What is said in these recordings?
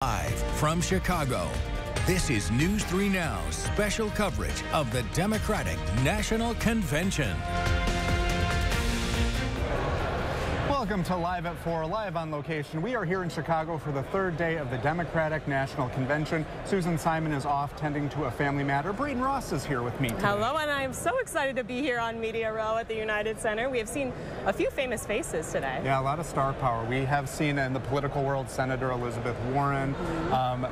Live from Chicago, this is News 3 Now's special coverage of the Democratic National Convention. Welcome to Live at 4, live on location. We are here in Chicago for the third day of the Democratic National Convention. Susan Simon is off tending to a family matter. Brayden Ross is here with me today. Hello, and I am so excited to be here on Media Row at the United Center. We have seen a few famous faces today. Yeah, a lot of star power. We have seen in the political world Senator Elizabeth Warren.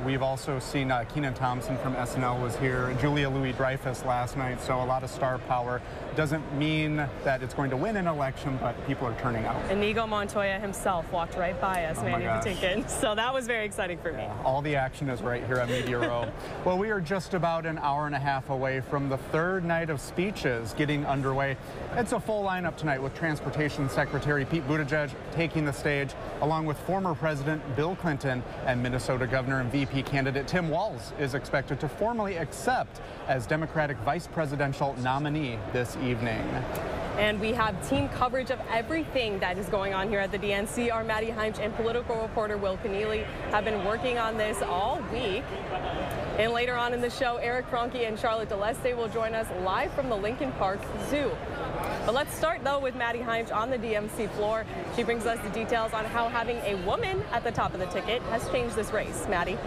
We've also seen Kenan Thompson from SNL was here. Julia Louis-Dreyfus last night. So a lot of star power. Doesn't mean that it's going to win an election, but people are turning out. Inigo Montoya himself walked right by us, Manny Patinkin. So that was very exciting for me. All the action is right here at Media Row. Well, we are just about an hour and a half away from the third night of speeches getting underway. It's a full lineup tonight with Transportation Secretary Pete Buttigieg taking the stage, along with former President Bill Clinton, and Minnesota Governor and VP candidate Tim Walz is expected to formally accept as Democratic vice presidential nominee this evening. And we have team coverage of everything that is going on here at the DNC. Our Maddie Heimch and political reporter Will Keneally have been working on this all week. And later on in the show, Eric Franke and Charlotte DeLeste will join us live from the Lincoln Park Zoo. But let's start, though, with Maddie Heimch on the DNC floor. She brings us the details on how having a woman at the top of the ticket has changed this race. Maddie.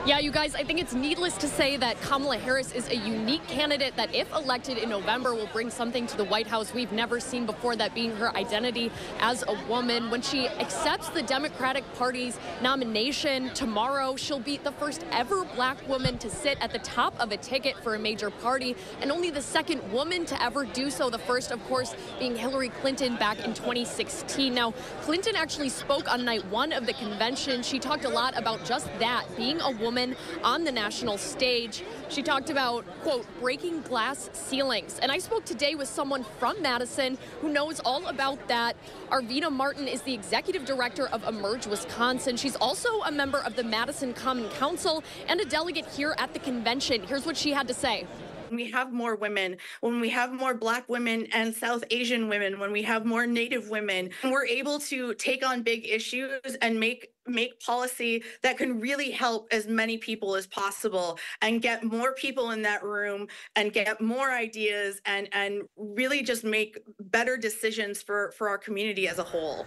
Yeah, you guys, I think it's needless to say that Kamala Harris is a unique candidate that, if elected in November, will bring something to the White House we've never seen before, that being her identity as a woman. When she accepts the Democratic Party's nomination tomorrow, she'll be the first ever black woman to sit at the top of a ticket for a major party, and only the second woman to ever do so. The first, of course, being Hillary Clinton back in 2016. Now, Clinton actually spoke on night one of the convention. She talked a lot about just that, being a woman on the national stage. She talked about, quote, breaking glass ceilings. And I spoke today with someone from Madison who knows all about that. Arvina Martin is the executive director of Emerge Wisconsin. She's also a member of the Madison Common Council and a delegate here at the convention. Here's what she had to say. When we have more women, when we have more Black women and South Asian women, when we have more Native women, we're able to take on big issues and make policy that can really help as many people as possible and get more people in that room and get more ideas and really just make better decisions for our community as a whole.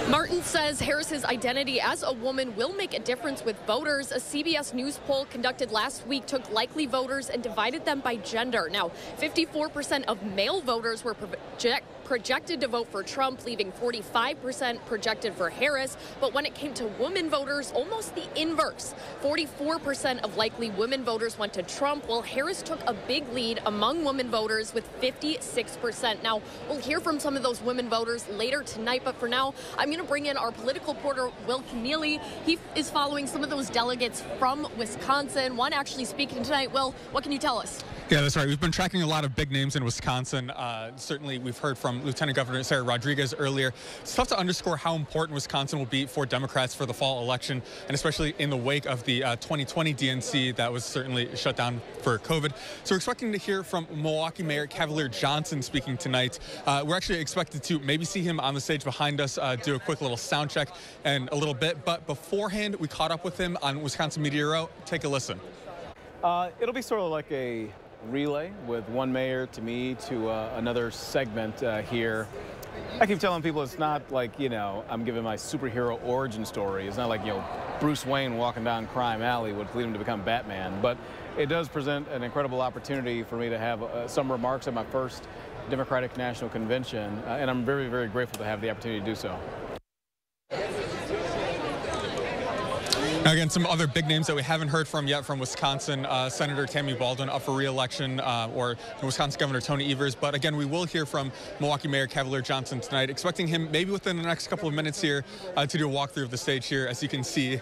Martin says Harris's identity as a woman will make a difference with voters. A CBS News poll conducted last week took likely voters and divided them by gender. Now, 54% of male voters were projected to vote for Trump, leaving 45% projected for Harris. But when it came to women voters, almost the inverse. 44% of likely women voters went to Trump, while Harris took a big lead among women voters with 56%. Now, we'll hear from some of those women voters later tonight, but for now, I'm going to bring in our political reporter, Will Keneally. He is following some of those delegates from Wisconsin. One actually speaking tonight. Will, what can you tell us? Yeah, that's right. We've been tracking a lot of big names in Wisconsin. Certainly, we've heard from Lieutenant Governor Sarah Rodriguez earlier. It's tough to underscore how important Wisconsin will be for Democrats for the fall election, and especially in the wake of the 2020 DNC that was certainly shut down for COVID. So we're expecting to hear from Milwaukee Mayor Cavalier Johnson speaking tonight. We're actually expected to maybe see him on the stage behind us, do a quick little sound check in a little bit. But beforehand, we caught up with him on Wisconsin Media Row. Take a listen. It'll be sort of like a relay with one mayor to me to another segment here. I keep telling people it's not like, I'm giving my superhero origin story. It's not like, Bruce Wayne walking down Crime Alley would lead him to become Batman. But it does present an incredible opportunity for me to have some remarks at my first Democratic National Convention. And I'm very, very grateful to have the opportunity to do so. Now, again, some other big names that we haven't heard from yet from Wisconsin, Senator Tammy Baldwin up for re-election, or Wisconsin Governor Tony Evers. But again, we will hear from Milwaukee Mayor Cavalier Johnson tonight, expecting him maybe within the next couple of minutes here to do a walkthrough of the stage here. As you can see,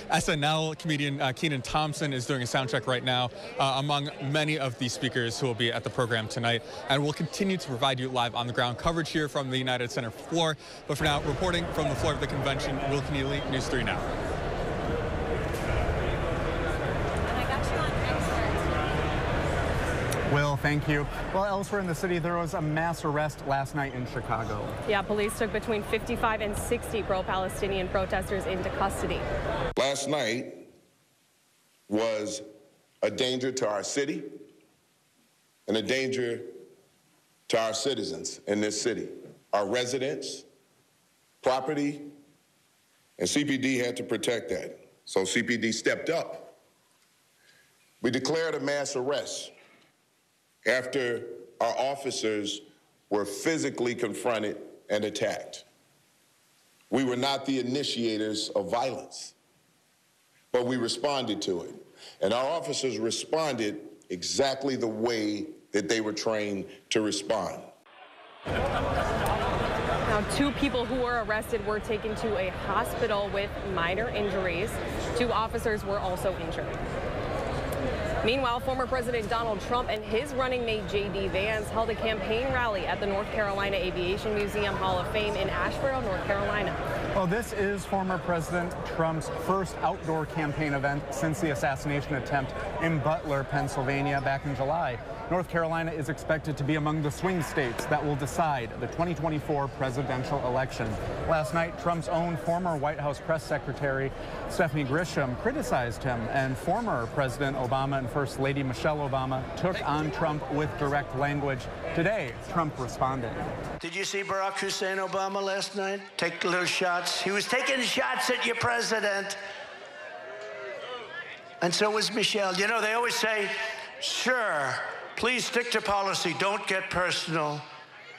SNL comedian Kenan Thompson is doing a sound check right now, among many of the speakers who will be at the program tonight. And we'll continue to provide you live on-the-ground coverage here from the United Center floor. But for now, reporting from the floor of the convention, Will Keneally, News 3 Now. Will Will, thank you. Well, elsewhere in the city, there was a mass arrest last night in Chicago. Yeah, police took between 55 and 60 pro-Palestinian protesters into custody. Last night was a danger to our city and a danger to our citizens in this city, our residents, property, and CPD had to protect that. So CPD stepped up. We declared a mass arrest after our officers were physically confronted and attacked. We were not the initiators of violence, but we responded to it. And our officers responded exactly the way that they were trained to respond. Now, 2 people who were arrested were taken to a hospital with minor injuries. 2 officers were also injured. Meanwhile, former President Donald Trump and his running mate J.D. Vance held a campaign rally at the North Carolina Aviation Museum Hall of Fame in Asheboro, North Carolina. Well, this is former President Trump's first outdoor campaign event since the assassination attempt in Butler, Pennsylvania back in July. North Carolina is expected to be among the swing states that will decide the 2024 presidential election. Last night, Trump's own former White House press secretary, Stephanie Grisham, criticized him, and former President Obama and First Lady Michelle Obama took on Trump with direct language. Today, Trump responded. Did you see Barack Hussein Obama last night? Take little shots. He was taking shots at your president. And so was Michelle. You know, they always say, sure, please stick to policy, don't get personal.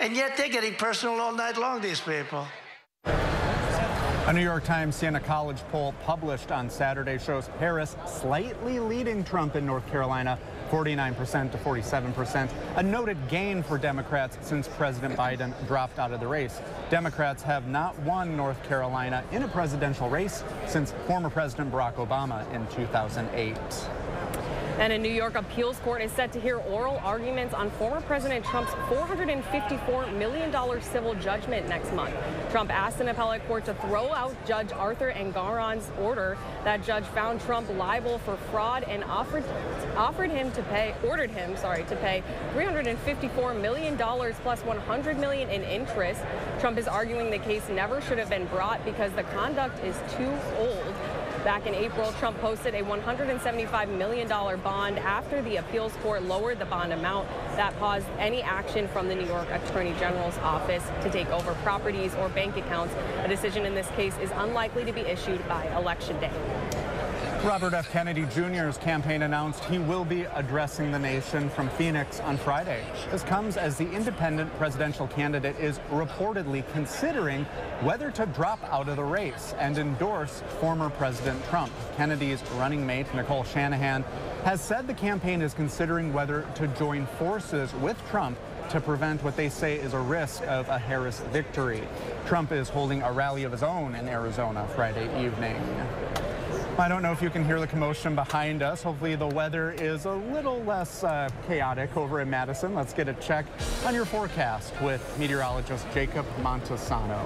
And yet they're getting personal all night long, these people. A New York Times Siena College poll published on Saturday shows Harris slightly leading Trump in North Carolina, 49% to 47%, a noted gain for Democrats since President Biden dropped out of the race. Democrats have not won North Carolina in a presidential race since former President Barack Obama in 2008. And a New York appeals court is set to hear oral arguments on former President Trump's $454 million civil judgment next month. Trump asked an appellate court to throw out Judge Arthur Engoron's order. That judge found Trump liable for fraud and ordered him to pay $354 million plus $100 million in interest. Trump is arguing the case never should have been brought because the conduct is too old. Back in April, Trump posted a $175 million bond after the appeals court lowered the bond amount. That paused any action from the New York Attorney General's office to take over properties or bank accounts. A decision in this case is unlikely to be issued by Election Day. Robert F. Kennedy Jr.'s campaign announced he will be addressing the nation from Phoenix on Friday. This comes as the independent presidential candidate is reportedly considering whether to drop out of the race and endorse former President Trump. Kennedy's running mate, Nicole Shanahan, has said the campaign is considering whether to join forces with Trump to prevent what they say is a risk of a Harris victory. Trump is holding a rally of his own in Arizona Friday evening. I don't know if you can hear the commotion behind us. Hopefully the weather is a little less chaotic over in Madison. Let's get a check on your forecast with meteorologist Jacob Montesano.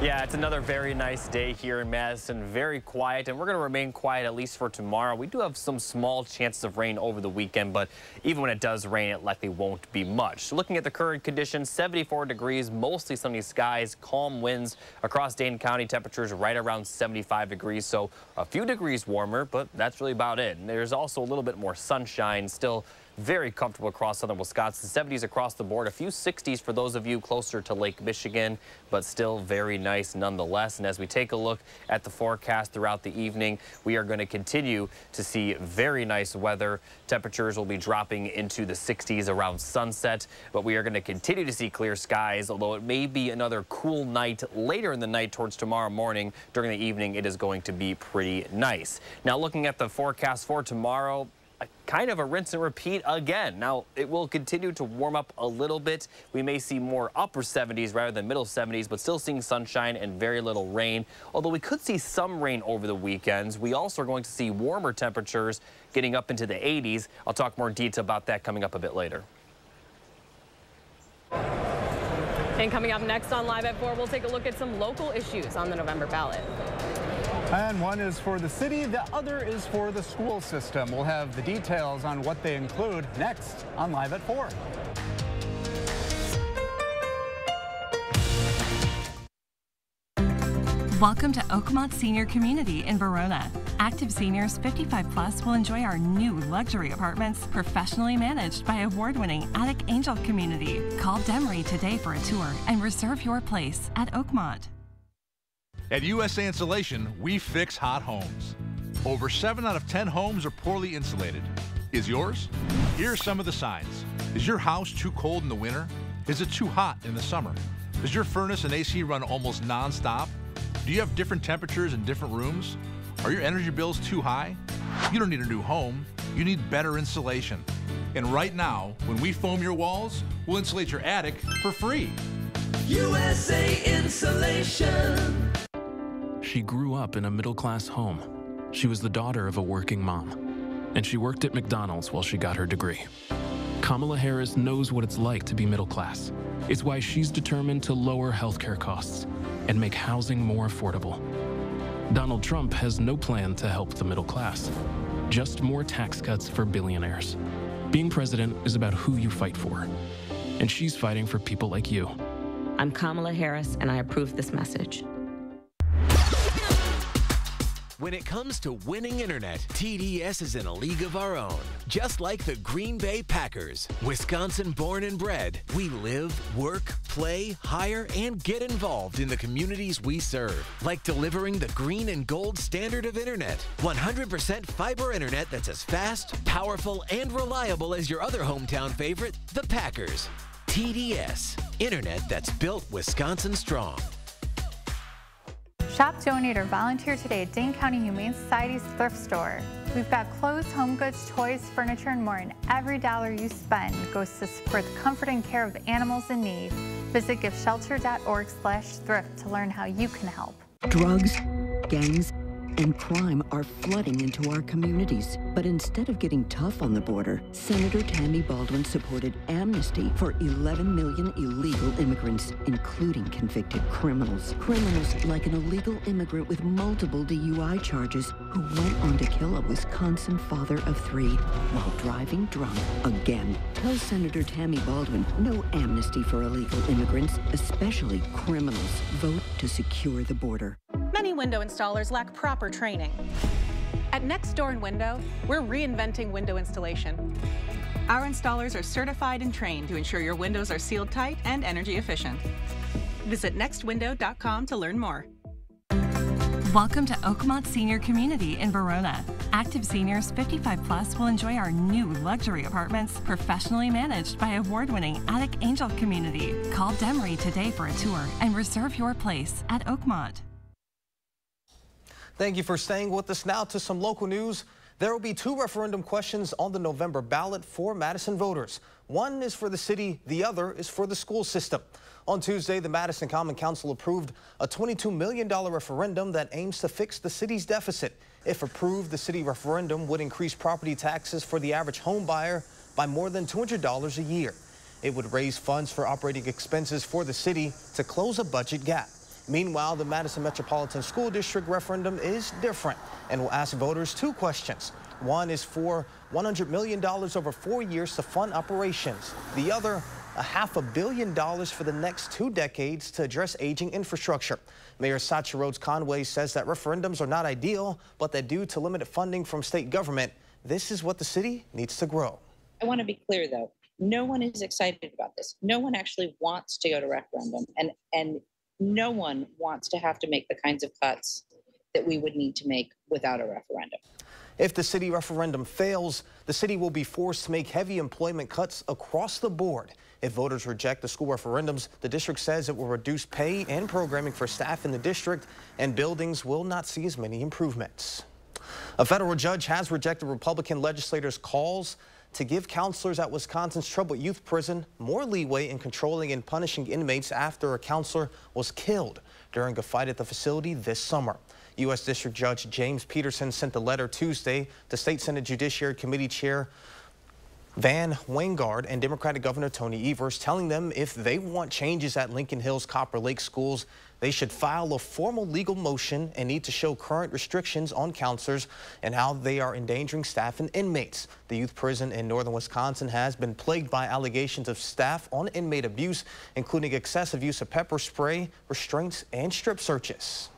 Yeah, it's another very nice day here in Madison. Very quiet, and we're going to remain quiet at least for tomorrow. We do have some small chances of rain over the weekend, but even when it does rain, it likely won't be much. So looking at the current conditions, 74 degrees, mostly sunny skies, calm winds across Dane County. Temperatures right around 75 degrees, so a few degrees warmer, but that's really about it. And there's also a little bit more sunshine, still very comfortable across southern Wisconsin. 70s across the board, a few 60s for those of you closer to Lake Michigan, but still very nice nonetheless. And as we take a look at the forecast throughout the evening, we are going to continue to see very nice weather. Temperatures will be dropping into the 60s around sunset, but we are going to continue to see clear skies, although it may be another cool night later in the night towards tomorrow morning. During the evening, it is going to be pretty nice. Now, looking at the forecast for tomorrow, kind of a rinse and repeat again. Now, it will continue to warm up a little bit. We may see more upper 70s rather than middle 70s, but still seeing sunshine and very little rain. Although we could see some rain over the weekends, we also are going to see warmer temperatures getting up into the 80s. I'll talk more in detail about that coming up a bit later. And coming up next on Live at 4, we'll take a look at some local issues on the November ballot. And one is for the city, the other is for the school system. We'll have the details on what they include next on Live at 4. Welcome to Oakmont Senior Community in Verona. Active seniors 55 plus will enjoy our new luxury apartments, professionally managed by award-winning Attic Angel Community. Call Demery today for a tour and reserve your place at Oakmont. At USA Insulation, we fix hot homes. Over 7 out of 10 homes are poorly insulated. Is yours? Here are some of the signs. Is your house too cold in the winter? Is it too hot in the summer? Does your furnace and AC run almost non-stop? Do you have different temperatures in different rooms? Are your energy bills too high? You don't need a new home. You need better insulation. And right now, when we foam your walls, we'll insulate your attic for free. USA Insulation. She grew up in a middle-class home. She was the daughter of a working mom, and she worked at McDonald's while she got her degree. Kamala Harris knows what it's like to be middle class. It's why she's determined to lower healthcare costs and make housing more affordable. Donald Trump has no plan to help the middle class, just more tax cuts for billionaires. Being president is about who you fight for, and she's fighting for people like you. I'm Kamala Harris, and I approve this message. When it comes to winning internet, TDS is in a league of our own. Just like the Green Bay Packers, Wisconsin born and bred, we live, work, play, hire, and get involved in the communities we serve. Like delivering the green and gold standard of internet. 100% fiber internet that's as fast, powerful, and reliable as your other hometown favorite, the Packers. TDS, internet that's built Wisconsin strong. Shop, donate, or volunteer today at Dane County Humane Society's thrift store. We've got clothes, home goods, toys, furniture, and more, and every dollar you spend goes to support the comfort and care of animals in need. Visit giveshelter.org/thrift to learn how you can help. Drugs, gangs, and crime are flooding into our communities. But instead of getting tough on the border, Senator Tammy Baldwin supported amnesty for 11 million illegal immigrants, including convicted criminals. Criminals like an illegal immigrant with multiple DUI charges who went on to kill a Wisconsin father of 3 while driving drunk again. Tell Senator Tammy Baldwin no amnesty for illegal immigrants, especially criminals. Vote to secure the border. Many window installers lack proper training. At Next Door and Window, we're reinventing window installation. Our installers are certified and trained to ensure your windows are sealed tight and energy efficient. Visit nextwindow.com to learn more. Welcome to Oakmont Senior Community in Verona. Active seniors 55 plus will enjoy our new luxury apartments, professionally managed by award-winning Attic Angel Community. Call Demery today for a tour and reserve your place at Oakmont. Thank you for staying with us. Now to some local news. There will be 2 referendum questions on the November ballot for Madison voters. One is for the city, the other is for the school system. On Tuesday, the Madison Common Council approved a $22 million referendum that aims to fix the city's deficit. If approved, the city referendum would increase property taxes for the average home buyer by more than $200 a year. It would raise funds for operating expenses for the city to close a budget gap. Meanwhile, the Madison Metropolitan School District referendum is different and will ask voters 2 questions. One is for $100 million over 4 years to fund operations. The other, $500 million for the next 2 decades to address aging infrastructure. Mayor Sacha Rhodes Conway says that referendums are not ideal, but that due to limited funding from state government, this is what the city needs to grow. I want to be clear, though. No one is excited about this. No one actually wants to go to referendum, and no one wants to have to make the kinds of cuts that we would need to make without a referendum. If the city referendum fails, the city will be forced to make heavy employment cuts across the board. If voters reject the school referendums, the district says it will reduce pay and programming for staff in the district, and buildings will not see as many improvements. A federal judge has rejected Republican legislators' calls to give counselors at Wisconsin's Troubled Youth Prison more leeway in controlling and punishing inmates after a counselor was killed during a fight at the facility this summer. U.S. District Judge James Peterson sent a letter Tuesday to State Senate Judiciary Committee Chair Van Wangard and Democratic Governor Tony Evers telling them if they want changes at Lincoln Hills Copper Lake schools, they should file a formal legal motion and need to show current restrictions on counselors and how they are endangering staff and inmates. The youth prison in northern Wisconsin has been plagued by allegations of staff on inmate abuse, including excessive use of pepper spray, restraints, and strip searches.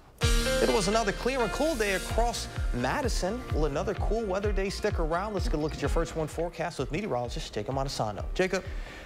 It was another clear and cool day across Madison. Will another cool weather day stick around? Let's get a look at your first one forecast with meteorologist Jacob Madison. Jacob.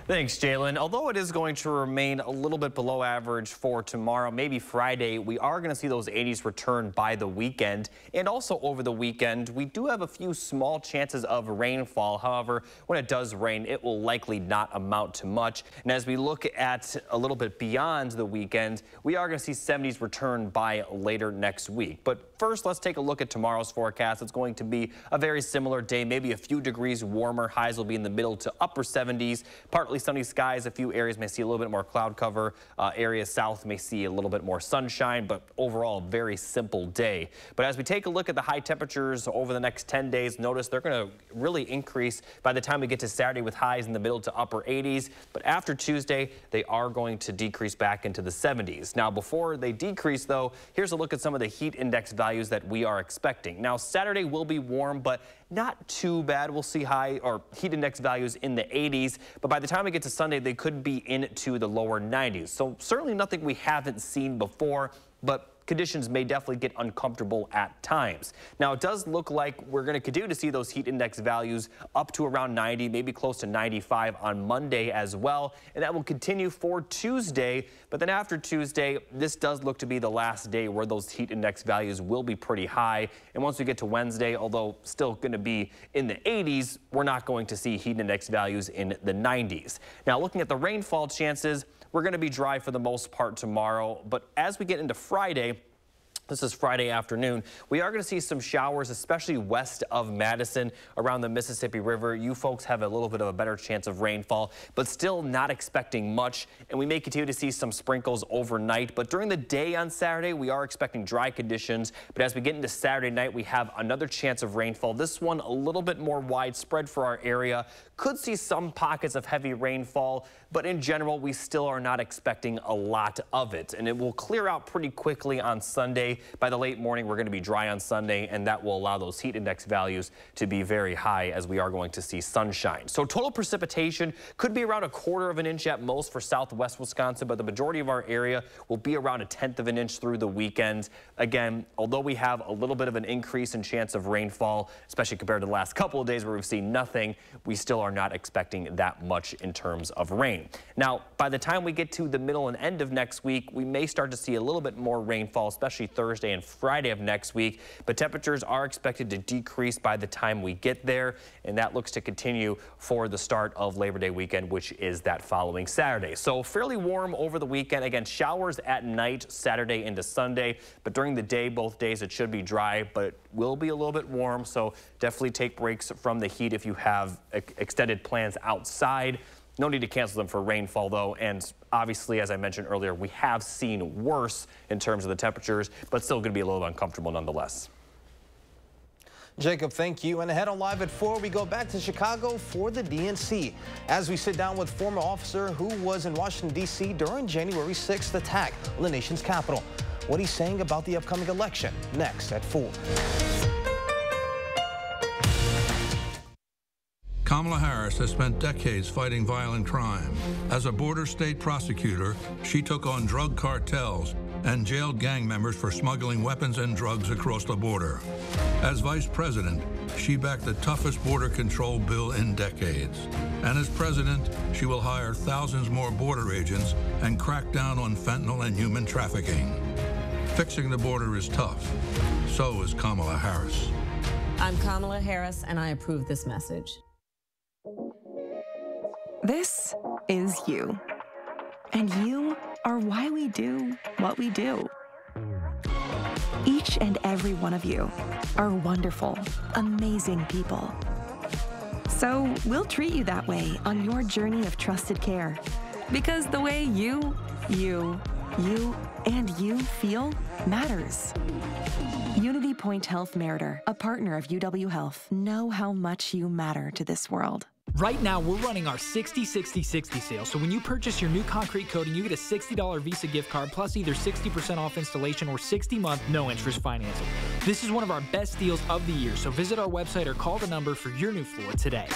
Thanks, Jalen. Although it is going to remain a little bit below average for tomorrow, maybe Friday, we are going to see those 80s return by the weekend. And also over the weekend, we do have a few small chances of rainfall. However, when it does rain, it will likely not amount to much. And as we look at a little bit beyond the weekend, we are going to see 70s return by later next week. But first, let's take a look at tomorrow's forecast. It's going to be a very similar day, maybe a few degrees warmer. Highs will be in the middle to upper 70s, partly sunny skies. A few areas may see a little bit more cloud cover. Areas south may see a little bit more sunshine, but overall, a very simple day. But as we take a look at the high temperatures over the next 10 days, notice they're going to really increase by the time we get to Saturday with highs in the middle to upper 80s. But after Tuesday, they are going to decrease back into the 70s. Now, before they decrease, though, here's a look at some of the heat index values that we are expecting. Now, Saturday will be warm, but not too bad. We'll see high or heat index values in the 80s, but by the time we get to Sunday, they could be into the lower 90s. So certainly nothing we haven't seen before, but conditions may definitely get uncomfortable at times. Now, it does look like we're going to continue to see those heat index values up to around 90, maybe close to 95 on Monday as well, and that will continue for Tuesday. But then after Tuesday, this does look to be the last day where those heat index values will be pretty high. And once we get to Wednesday, although still going to be in the 80s, we're not going to see heat index values in the 90s. Now, looking at the rainfall chances, we're going to be dry for the most part tomorrow, but as we get into Friday, this is Friday afternoon, we are going to see some showers, especially west of Madison around the Mississippi River. You folks have a little bit of a better chance of rainfall, but still not expecting much. And we may continue to see some sprinkles overnight. But during the day on Saturday, we are expecting dry conditions. But as we get into Saturday night, we have another chance of rainfall. This one a little bit more widespread for our area. Could see some pockets of heavy rainfall, but in general, we still are not expecting a lot of it. And it will clear out pretty quickly on Sunday. By the late morning, we're going to be dry on Sunday, and that will allow those heat index values to be very high as we are going to see sunshine. So total precipitation could be around 1/4 of an inch at most for southwest Wisconsin, but the majority of our area will be around 1/10 of an inch through the weekend. Again, although we have a little bit of an increase in chance of rainfall, especially compared to the last couple of days where we've seen nothing, we still are not expecting that much in terms of rain. Now, by the time we get to the middle and end of next week, we may start to see a little bit more rainfall, especially Thursday and Friday of next week, but temperatures are expected to decrease by the time we get there, and that looks to continue for the start of Labor Day weekend, which is that following Saturday. So fairly warm over the weekend. Again, showers at night, Saturday into Sunday, but during the day, both days, it should be dry, but will be a little bit warm, so definitely take breaks from the heat if you have extended plans outside. No need to cancel them for rainfall, though, and obviously, as I mentioned earlier, we have seen worse in terms of the temperatures, but still going to be a little uncomfortable nonetheless. Jacob, thank you. And ahead on Live at 4, we go back to Chicago for the DNC as we sit down with former officer who was in Washington, D.C. during January 6th attack on the nation's capital. What he's saying about the upcoming election, next at 4. Kamala Harris has spent decades fighting violent crime. As a border state prosecutor, she took on drug cartels and jailed gang members for smuggling weapons and drugs across the border. As vice president, she backed the toughest border control bill in decades. And as president, she will hire thousands more border agents and crack down on fentanyl and human trafficking. Fixing the border is tough. So is Kamala Harris. I'm Kamala Harris, and I approve this message. This is you. And you are why we do what we do. Each and every one of you are wonderful, amazing people. So we'll treat you that way on your journey of trusted care. Because the way you feel matters. Unity Point Health Meritor, a partner of UW Health. Know how much you matter to this world. Right now, we're running our 60-60-60 sale. So when you purchase your new concrete coating, you get a $60 Visa gift card plus either 60% off installation or 60-month no-interest financing. This is one of our best deals of the year, so visit our website or call the number for your new floor today.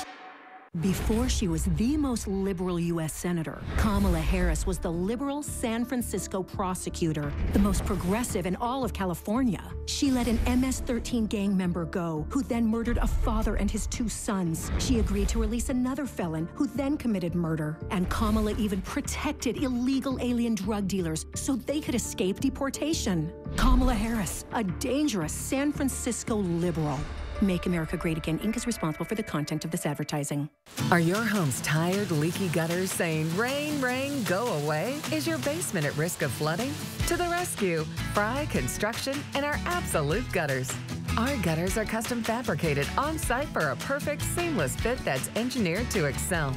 Before she was the most liberal U.S. senator, Kamala Harris was the liberal San Francisco prosecutor, the most progressive in all of California. She let an MS-13 gang member go, who then murdered a father and his 2 sons. She agreed to release another felon, who then committed murder. And Kamala even protected illegal alien drug dealers so they could escape deportation. Kamala Harris, a dangerous San Francisco liberal. Make America Great Again, Inc. is responsible for the content of this advertising. Are your home's tired, leaky gutters saying, rain, rain, go away? Is your basement at risk of flooding? To the rescue, Fry Construction and our absolute gutters. Our gutters are custom fabricated on-site for a perfect, seamless fit that's engineered to excel.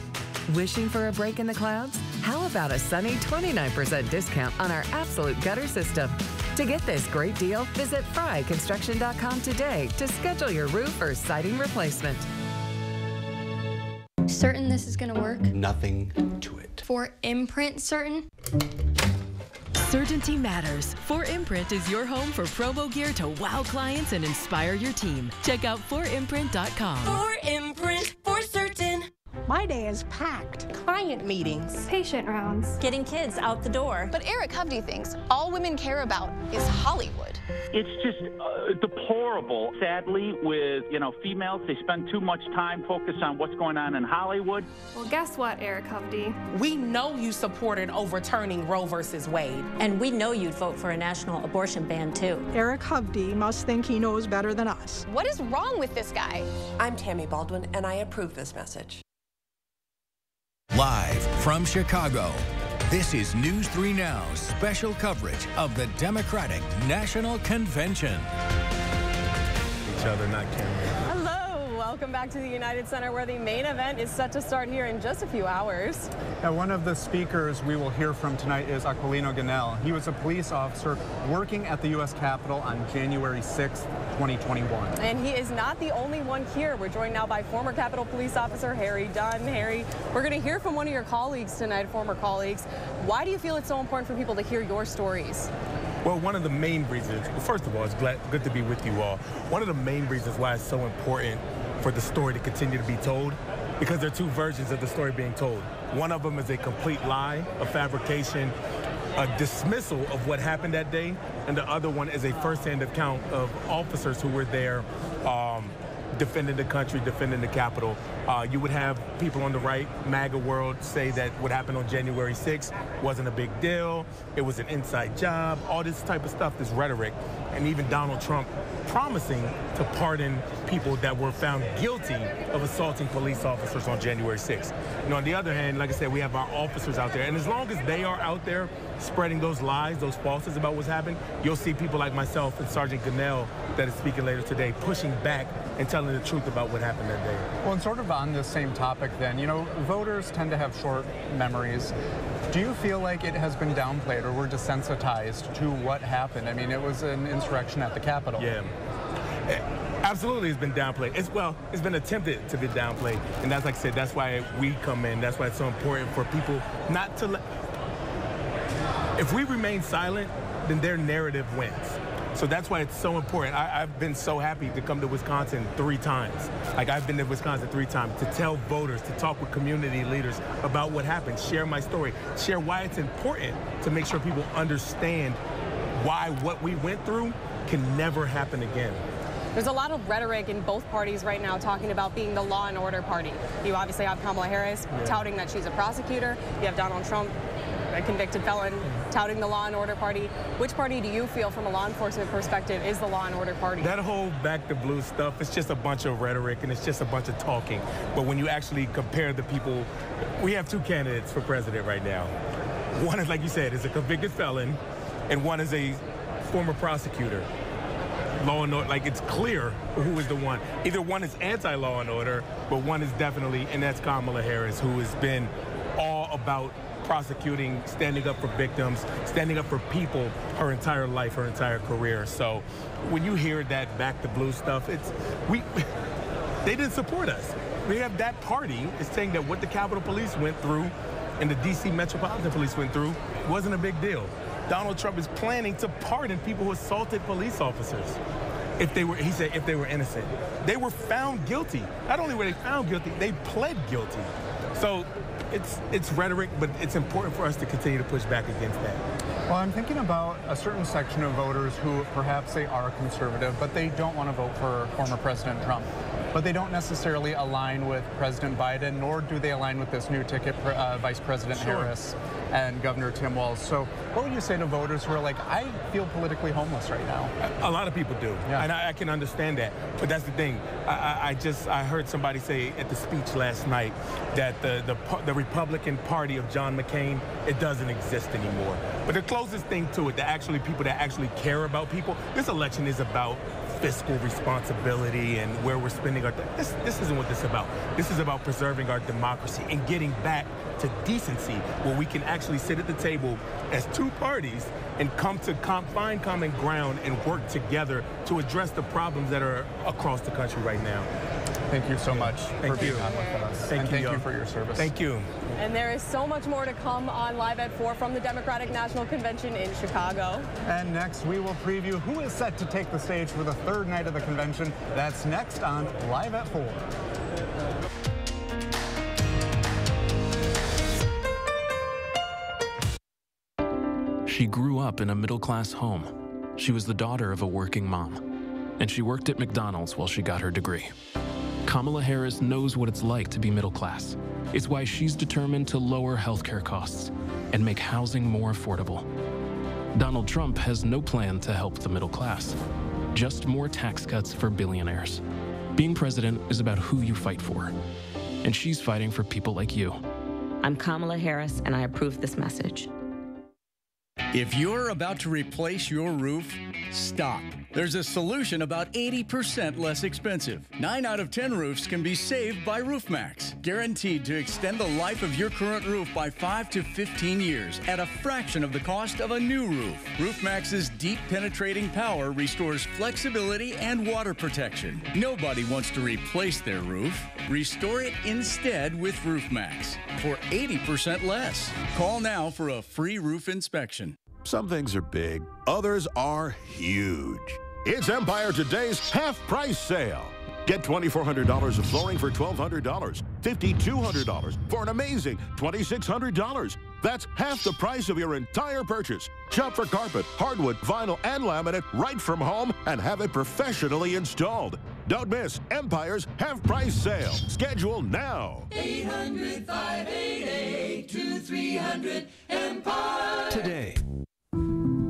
Wishing for a break in the clouds? How about a sunny 29% discount on our absolute gutter system? To get this great deal, visit fryconstruction.com today to schedule your roof or siding replacement. Certain this is gonna work? Nothing to it. For Imprint certain? Certainty matters. 4imprint is your home for promo gear to wow clients and inspire your team. Check out 4imprint.com. 4imprint, for certain. My day is packed. Client meetings. Patient rounds. Getting kids out the door. But Eric Hovde thinks all women care about is Hollywood. It's just deplorable. Sadly, with, females, they spend too much time focused on what's going on in Hollywood. Well, guess what, Eric Hovde? We know you supported overturning Roe versus Wade. And we know you'd vote for a national abortion ban, too. Eric Hovde must think he knows better than us. What is wrong with this guy? I'm Tammy Baldwin, and I approve this message. Live from Chicago, this is News 3 Now's special coverage of the Democratic National Convention. Each other, not camera. Hello, welcome back to the United Center, where the main event is set to start here in just a few hours. Now, one of the speakers we will hear from tonight is Aquilino Ganell. He was a police officer working at the U.S. Capitol on January 6th, 2021. And he is not the only one here. We're joined now by former Capitol Police Officer Harry Dunn. Harry, we're going to hear from one of your colleagues tonight, former colleagues. Why do you feel it's so important for people to hear your stories? Well, one of the main reasons, first of all, it's good to be with you all. One of the main reasons why it's so important for the story to continue to be told, because there are 2 versions of the story being told. One of them is a complete lie, a fabrication, a dismissal of what happened that day, and the other one is a first-hand account of officers who were there defending the country, defending the Capitol. You would have people on the right, MAGA world, say that what happened on January 6th wasn't a big deal, it was an inside job, all this type of stuff, this rhetoric, and even Donald Trump promising to pardon people that were found guilty of assaulting police officers on January 6th. On the other hand, like I said, we have our officers out there, and as long as they are out there spreading those lies, those falsehoods about what's happened, you'll see people like myself and Sergeant Ganell that is speaking later today pushing back and telling the truth about what happened that day. Well, and sort of on this same topic then, voters tend to have short memories. Do you feel like it has been downplayed or we're desensitized to what happened? I mean, it was an insurrection at the Capitol. Yeah. Absolutely, it's been downplayed. It's been attempted to be downplayed, and that's, like I said, that's why we come in. That's why it's so important for people not to if we remain silent, then their narrative wins. So that's why it's so important. I've been so happy to come to Wisconsin 3 times. I've been to Wisconsin 3 times to tell voters, to talk with community leaders about what happened, share my story, share why it's important to make sure people understand why what we went through can never happen again. There's a lot of rhetoric in both parties right now talking about being the law and order party. You obviously have Kamala Harris touting that she's a prosecutor. You have Donald Trump, a convicted felon, touting the law and order party. Which party do you feel, from a law enforcement perspective, is the law and order party? That whole back to blue stuff, it's just a bunch of rhetoric and it's just a bunch of talking. But when you actually compare the people, we have 2 candidates for president right now. One is, like you said, is a convicted felon, and one is a former prosecutor. Law and order, it's clear who is the one. Either one is anti-law and order, but one is definitely, and that's Kamala Harris, who has been all about prosecuting, standing up for victims, standing up for people her entire life, her entire career. So when you hear that back to blue stuff, they didn't support us. We have that party is saying that what the Capitol Police went through and the D.C. Metropolitan Police went through wasn't a big deal. Donald Trump is planning to pardon people who assaulted police officers. He said if they were innocent. They were found guilty. Not only were they found guilty, they pled guilty. So it's rhetoric, but it's important for us to continue to push back against that. Well, I'm thinking about a certain section of voters who perhaps they are conservative, but they don't want to vote for former President Trump. But they don't necessarily align with President Biden, nor do they align with this new ticket, Vice President Harris and Governor Tim Walz. So what would you say to voters who are like, I feel politically homeless right now? A lot of people do, and I can understand that. But that's the thing. I heard somebody say at the speech last night that the Republican Party of John McCain, it doesn't exist anymore. But the closest thing to it, people that actually care about people, this election is about fiscal responsibility and where we're spending our this isn't what this is about. This is about preserving our democracy and getting back to decency, where we can actually sit at the table as two parties and come to find common ground and work together to address the problems that are across the country right now. Thank you so much for being on with us. Thank you for your service. Thank you. And there is so much more to come on Live at 4 from the Democratic National Convention in Chicago. And next, we will preview who is set to take the stage for the third night of the convention. That's next on Live at 4. She grew up in a middle-class home. She was the daughter of a working mom, and she worked at McDonald's while she got her degree. Kamala Harris knows what it's like to be middle class. It's why she's determined to lower healthcare costs and make housing more affordable. Donald Trump has no plan to help the middle class, just more tax cuts for billionaires. Being president is about who you fight for, and she's fighting for people like you. I'm Kamala Harris, and I approve this message. If you're about to replace your roof, stop. There's a solution about 80% less expensive. 9 out of 10 roofs can be saved by RoofMax. Guaranteed to extend the life of your current roof by 5 to 15 years at a fraction of the cost of a new roof. RoofMax's deep penetrating power restores flexibility and water protection. Nobody wants to replace their roof. Restore it instead with RoofMax for 80% less. Call now for a free roof inspection. Some things are big, others are huge. It's Empire Today's half-price sale. Get $2,400 of flooring for $1,200, $5,200 for an amazing $2,600. That's half the price of your entire purchase. Shop for carpet, hardwood, vinyl, and laminate right from home and have it professionally installed. Don't miss Empire's half-price sale. Schedule now. 800-588-2300 Empire. Today.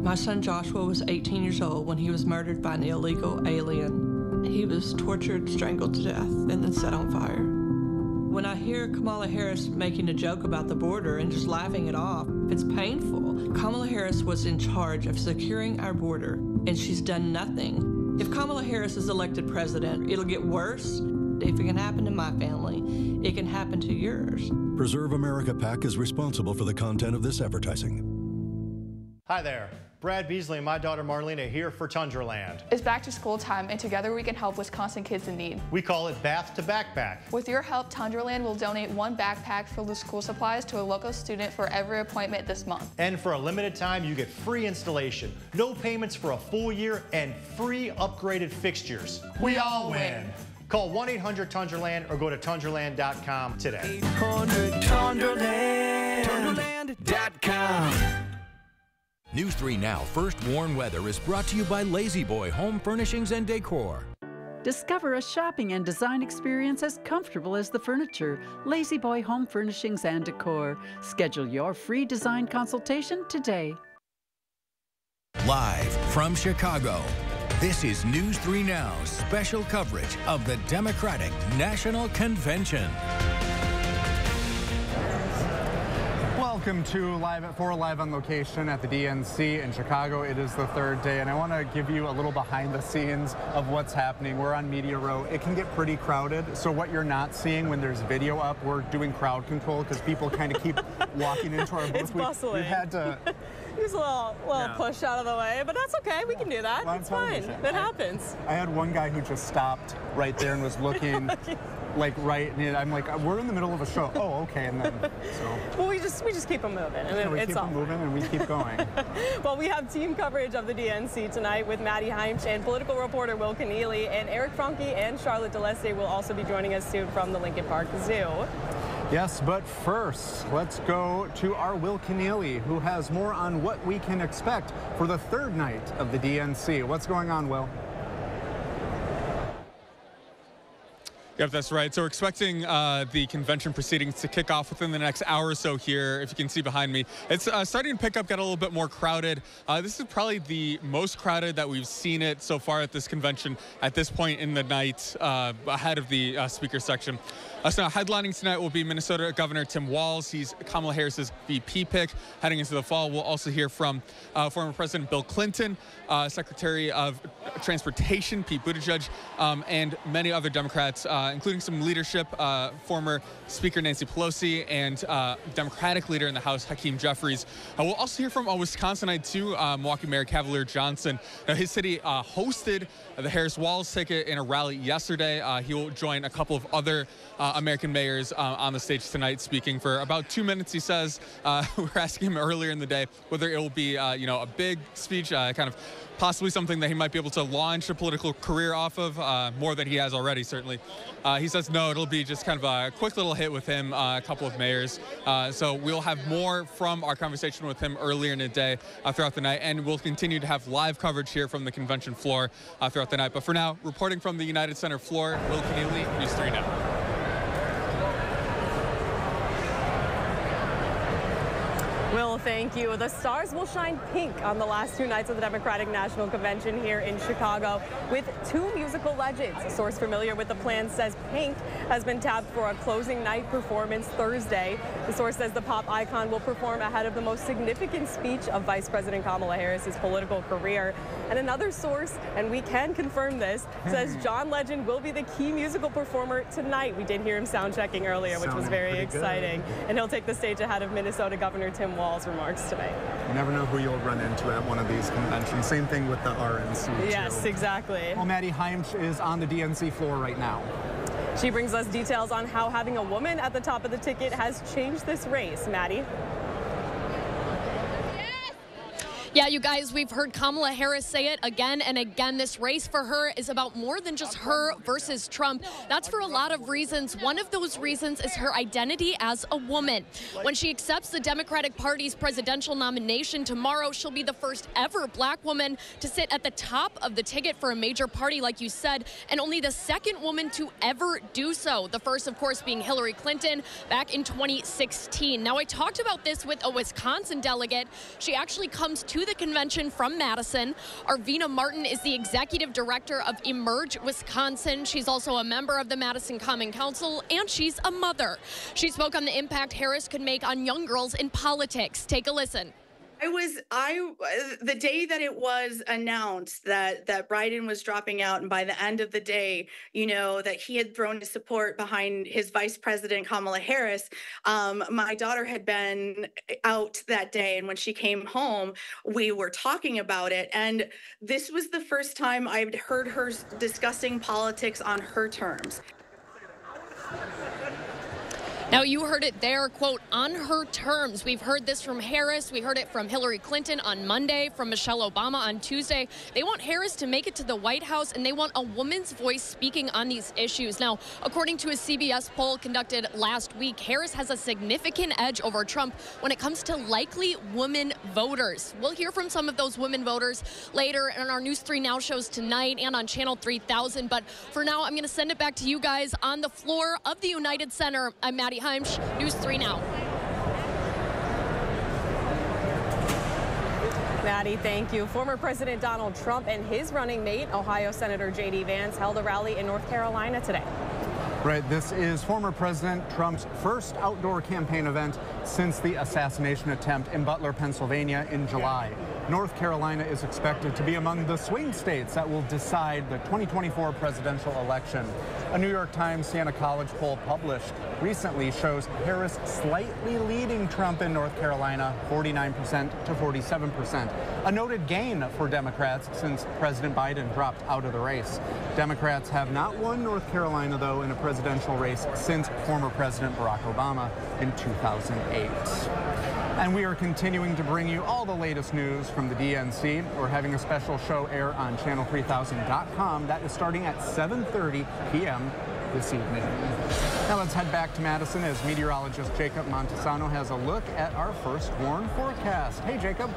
My son Joshua was 18 years old when he was murdered by an illegal alien. He was tortured, strangled to death, and then set on fire. When I hear Kamala Harris making a joke about the border and just laughing it off, it's painful. Kamala Harris was in charge of securing our border, and she's done nothing. If Kamala Harris is elected president, it'll get worse. If it can happen to my family, it can happen to yours. Preserve America PAC is responsible for the content of this advertising. Hi there. Brad Beasley and my daughter Marlena here for Tundraland. It's back to school time, and together we can help Wisconsin kids in need. We call it Bath to Backpack. With your help, Tundraland will donate 1 backpack full of school supplies to a local student for every appointment this month. And for a limited time, you get free installation, no payments for a full year, and free upgraded fixtures. We all win. Call 1-800-TUNDRALAND or go to tundraland.com today. 800-TUNDRALAND. Tundraland.com. News 3 Now First Warn Weather is brought to you by Lazy Boy Home Furnishings and Decor. Discover a shopping and design experience as comfortable as the furniture. Lazy Boy Home Furnishings and Decor. Schedule your free design consultation today. Live from Chicago, this is News 3 Now's special coverage of the Democratic National Convention. Welcome to Live at 4, live on location at the DNC in Chicago. It is the third day, and I want to give you a little behind the scenes of what's happening. We're on Media Row. It can get pretty crowded, so what you're not seeing when there's video up, we're doing crowd control because people kind of keep walking into our booth. It's bustling. We've had to... He's a little pushed out of the way, but that's okay. We can do that. It's fine. It happens. I had one guy who just stopped right there and was looking like right, and I'm like, we're in the middle of a show. Oh, okay, and then so. Well, we just keep them moving, and we it's keep all. them moving, and we keep going. Well, we have team coverage of the DNC tonight with Maddie Heimsch and political reporter Will Keneally, and Eric Franke and Charlotte DeLeste will also be joining us soon from the Lincoln Park Zoo. Yes, but first, let's go to our Will Keneally, who has more on what we can expect for the third night of the DNC. What's going on, Will? Yep, that's right. So we're expecting the convention proceedings to kick off within the next hour or so here. If you can see behind me, it's starting to pick up, get a little bit more crowded. This is probably the most crowded that we've seen it so far at this convention at this point in the night, ahead of the speaker section. So now headlining tonight will be Minnesota Governor Tim Walz. He's Kamala Harris's VP pick heading into the fall. We'll also hear from former President Bill Clinton, Secretary of Transportation Pete Buttigieg, and many other Democrats, including some leadership, former Speaker Nancy Pelosi, and Democratic leader in the House Hakeem Jeffries. We'll also hear from a Wisconsinite too, Milwaukee Mayor Cavalier Johnson. Now, his city hosted the Harris-Walz ticket in a rally yesterday. He will join a couple of other American mayors on the stage tonight, speaking for about 2 minutes. He says we were asking him earlier in the day whether it will be a big speech, kind of possibly something that he might be able to launch a political career off of, more than he has already, certainly. He says no, it'll be just kind of a quick little hit with him, a couple of mayors. So we'll have more from our conversation with him earlier in the day throughout the night, and we'll continue to have live coverage here from the convention floor throughout the night. But for now, reporting from the United Center floor, Will Keneally, News 3 Now. Will, thank you. The stars will shine pink on the last 2 nights of the Democratic National Convention here in Chicago with 2 musical legends. A source familiar with the plan says Pink has been tapped for a closing night performance Thursday. The source says the pop icon will perform ahead of the most significant speech of Vice President Kamala Harris's political career. And another source, and we can confirm this, says John Legend will be the key musical performer tonight. We did hear him sound checking earlier, which was very exciting. And he'll take the stage ahead of Minnesota Governor Tim Walz remarks tonight. You never know who you'll run into at one of these conventions. Same thing with the RNC. Yes, too. exactly. Well, Maddie Heimsch is on the DNC floor right now. She brings us details on how having a woman at the top of the ticket has changed this race. Maddie? Yeah, you guys, we've heard Kamala Harris say it again and again. This race for her is about more than just her versus Trump. That's for a lot of reasons. One of those reasons is her identity as a woman. When she accepts the Democratic Party's presidential nomination tomorrow, she'll be the first ever black woman to sit at the top of the ticket for a major party, like you said, and only the second woman to ever do so. The first, of course, being Hillary Clinton back in 2016. Now, I talked about this with a Wisconsin delegate. She actually comes to the convention from Madison. Arvina Martin is the executive director of Emerge Wisconsin. She's also a member of the Madison Common Council, and she's a mother. She spoke on the impact Harris could make on young girls in politics. Take a listen. The day that it was announced that Biden was dropping out, and by the end of the day, that he had thrown his support behind his vice president, Kamala Harris, my daughter had been out that day. And when she came home, we were talking about it. And this was the first time I'd heard her discussing politics on her terms. Now, you heard it there, quote, on her terms. We've heard this from Harris. We heard it from Hillary Clinton on Monday, from Michelle Obama on Tuesday. They want Harris to make it to the White House, and they want a woman's voice speaking on these issues. Now, according to a CBS poll conducted last week, Harris has a significant edge over Trump when it comes to likely women voters. We'll hear from some of those women voters later in our News 3 Now shows tonight and on Channel 3000. But for now, I'm going to send it back to you guys on the floor of the United Center. I'm Maddie Heimsch, News 3 Now. Maddie, thank you. Former President Donald Trump and his running mate, Ohio Senator J.D. Vance, held a rally in North Carolina today. Right, this is former President Trump's first outdoor campaign event since the assassination attempt in Butler, Pennsylvania in July. North Carolina is expected to be among the swing states that will decide the 2024 presidential election. A New York Times Siena College poll published recently shows Harris slightly leading Trump in North Carolina, 49% to 47%. A noted gain for Democrats since President Biden dropped out of the race. Democrats have not won North Carolina, though, in a presidential race since former President Barack Obama in 2008. And we are continuing to bring you all the latest news from the DNC. We're having a special show air on channel3000.com. That is starting at 7:30 p.m. this evening. Now let's head back to Madison as meteorologist Jacob Montesano has a look at our first warn forecast. Hey, Jacob.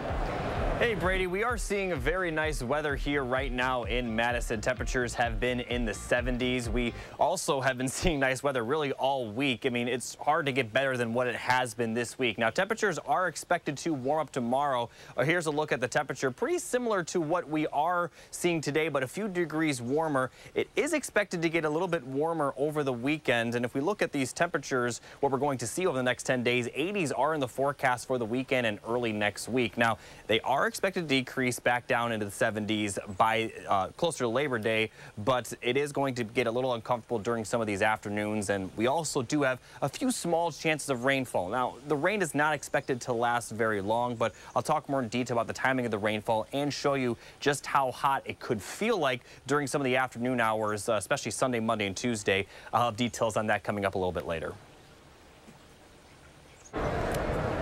Hey, Brady, we are seeing a very nice weather here right now in Madison. Temperatures have been in the 70s. We also have been seeing nice weather really all week. I mean, it's hard to get better than what it has been this week. Now, temperatures are expected to warm up tomorrow. Here's a look at the temperature. Pretty similar to what we are seeing today, but a few degrees warmer. It is expected to get a little bit warmer over the weekend. And if we look at these temperatures, what we're going to see over the next 10 days, 80s are in the forecast for the weekend and early next week. Now, they are expected to decrease back down into the 70s by closer to Labor Day, but it is going to get a little uncomfortable during some of these afternoons, and we also do have a few small chances of rainfall. Now, the rain is not expected to last very long, but I'll talk more in detail about the timing of the rainfall and show you just how hot it could feel like during some of the afternoon hours, especially Sunday, Monday, and Tuesday. I'll have details on that coming up a little bit later.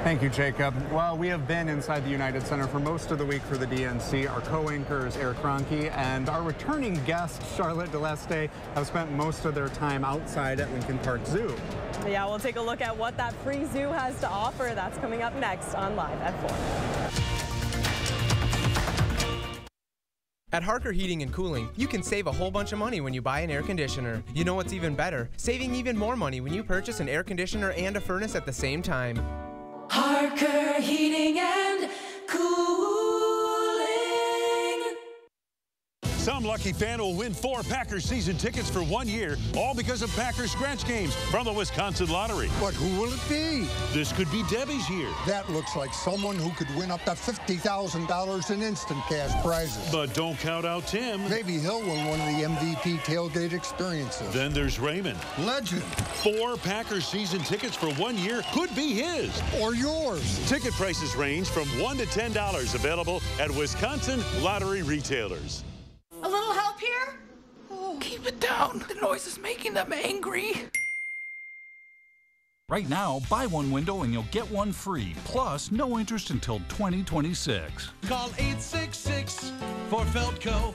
Thank you, Jacob. Well, we have been inside the United Center for most of the week for the DNC. Our co-anchors, Eric Cronke, and our returning guest, Charlotte DeLeste, have spent most of their time outside at Lincoln Park Zoo. Yeah, we'll take a look at what that free zoo has to offer. That's coming up next on Live at 4. At Harker Heating and Cooling, you can save a whole bunch of money when you buy an air conditioner. You know what's even better? Saving even more money when you purchase an air conditioner and a furnace at the same time. Harker Heating and Cooling. Some lucky fan will win 4 Packers season tickets for 1 year, all because of Packers scratch games from the Wisconsin Lottery. But who will it be? This could be Debbie's year. That looks like someone who could win up to $50,000 in instant cash prizes. But don't count out Tim. Maybe he'll win one of the MVP tailgate experiences. Then there's Raymond. Legend. 4 Packers season tickets for 1 year could be his. Or yours. Ticket prices range from $1 to $10, available at Wisconsin Lottery retailers. A little help here? Oh. Keep it down. The noise is making them angry. Right now, buy one window and you'll get one free. Plus, no interest until 2026. Call 866 for Feldco.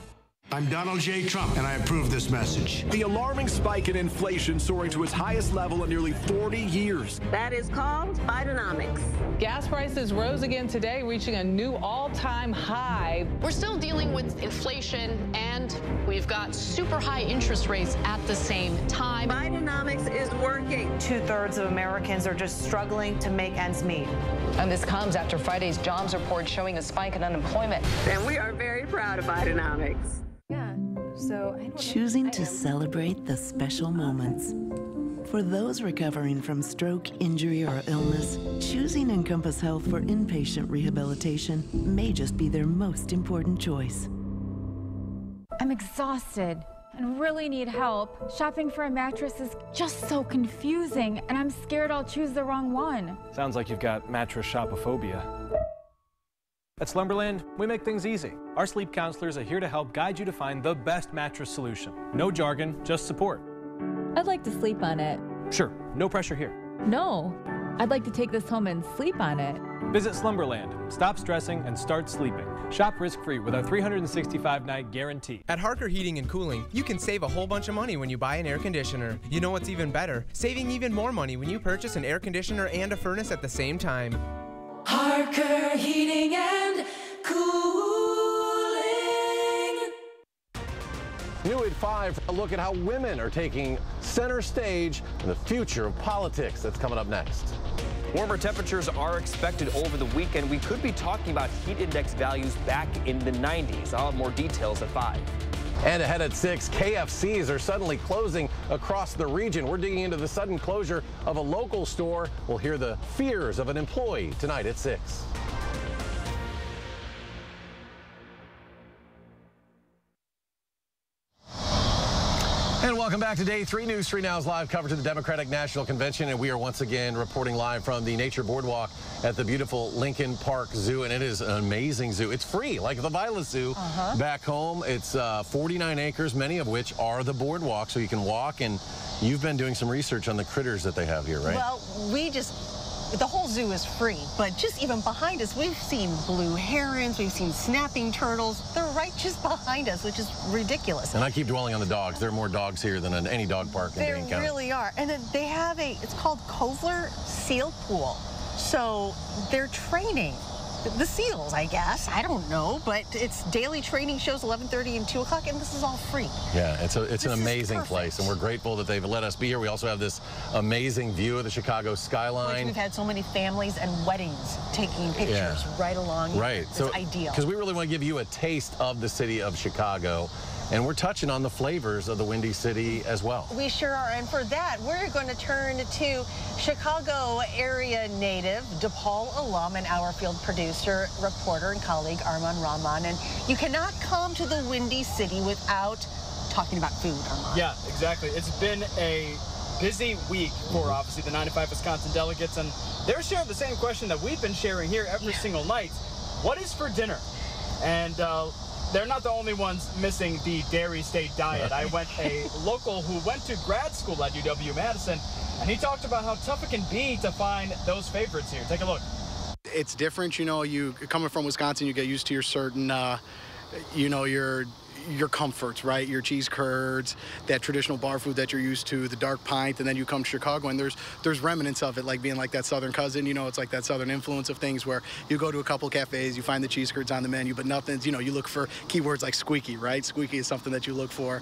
I'm Donald J. Trump, and I approve this message. The alarming spike in inflation soaring to its highest level in nearly 40 years. That is called Bidenomics. Gas prices rose again today, reaching a new all-time high. We're still dealing with inflation, and we've got super high interest rates at the same time. Bidenomics is working. 2/3 of Americans are just struggling to make ends meet. And this comes after Friday's jobs report showing a spike in unemployment. And we are very proud of Bidenomics. Choosing to celebrate the special moments. For those recovering from stroke, injury, or illness, choosing Encompass Health for inpatient rehabilitation may just be their most important choice. I'm exhausted and really need help. Shopping for a mattress is just so confusing, and I'm scared I'll choose the wrong one. Sounds like you've got mattress shopophobia. At Slumberland, we make things easy. Our sleep counselors are here to help guide you to find the best mattress solution. No jargon, just support. I'd like to sleep on it. Sure, no pressure here. No, I'd like to take this home and sleep on it. Visit Slumberland. Stop stressing and start sleeping. Shop risk-free with our 365-night guarantee. At Harker Heating and Cooling, you can save a whole bunch of money when you buy an air conditioner. You know what's even better? Saving even more money when you purchase an air conditioner and a furnace at the same time. Harker Heating and Cooling. New at 5, a look at how women are taking center stage in the future of politics. That's coming up next. Warmer temperatures are expected over the weekend. We could be talking about heat index values back in the 90s. I'll have more details at 5. And ahead at 6, KFCs are suddenly closing across the region. We're digging into the sudden closure of a local store. We'll hear the fears of an employee tonight at 6. And welcome back to Day 3 News 3 Now's live coverage of the Democratic National Convention, and we are once again reporting live from the Nature Boardwalk at the beautiful Lincoln Park Zoo, and it is an amazing zoo. It's free, like the Violet Zoo back home. It's 49 acres, many of which are the boardwalk, so you can walk, and you've been doing some research on the critters that they have here, right? Well, the whole zoo is free, but just even behind us, we've seen blue herons, we've seen snapping turtles. They're right just behind us, which is ridiculous. And I keep dwelling on the dogs. There are more dogs here than in any dog park in Dane County. There really are. And then they have it's called Kovler Seal Pool. So they're training the seals, I guess. I don't know, but it's daily training shows 11:30 and 2 o'clock, and this is all free. Yeah, it's an amazing place, and we're grateful that they've let us be here. We also have this amazing view of the Chicago skyline. Which we've had so many families and weddings taking pictures right along. Right. It's ideal. Because we really want to give you a taste of the city of Chicago. And we're touching on the flavors of the Windy City as well. We sure are. And for that, we're going to turn to Chicago area native, DePaul alum, and our field producer, reporter, and colleague, Arman Rahman. And you cannot come to the Windy City without talking about food, Arman. Yeah, exactly. It's been a busy week for, obviously, the 95 Wisconsin delegates. And they're sharing the same question that we've been sharing here every single night. What is for dinner? And they're not the only ones missing the Dairy State diet. I went a local who went to grad school at UW-Madison, and he talked about how tough it can be to find those favorites here. Take a look. It's different, you know, you coming from Wisconsin, you get used to your certain, you know, your comforts, right? Your cheese curds, that traditional bar food that you're used to, the dark pint, and then you come to Chicago and there's remnants of it, like being like that Southern cousin, you know, it's like that Southern influence of things where you go to a couple cafes, you find the cheese curds on the menu, but nothing's, you know, you look for keywords like squeaky, right? Squeaky is something that you look for.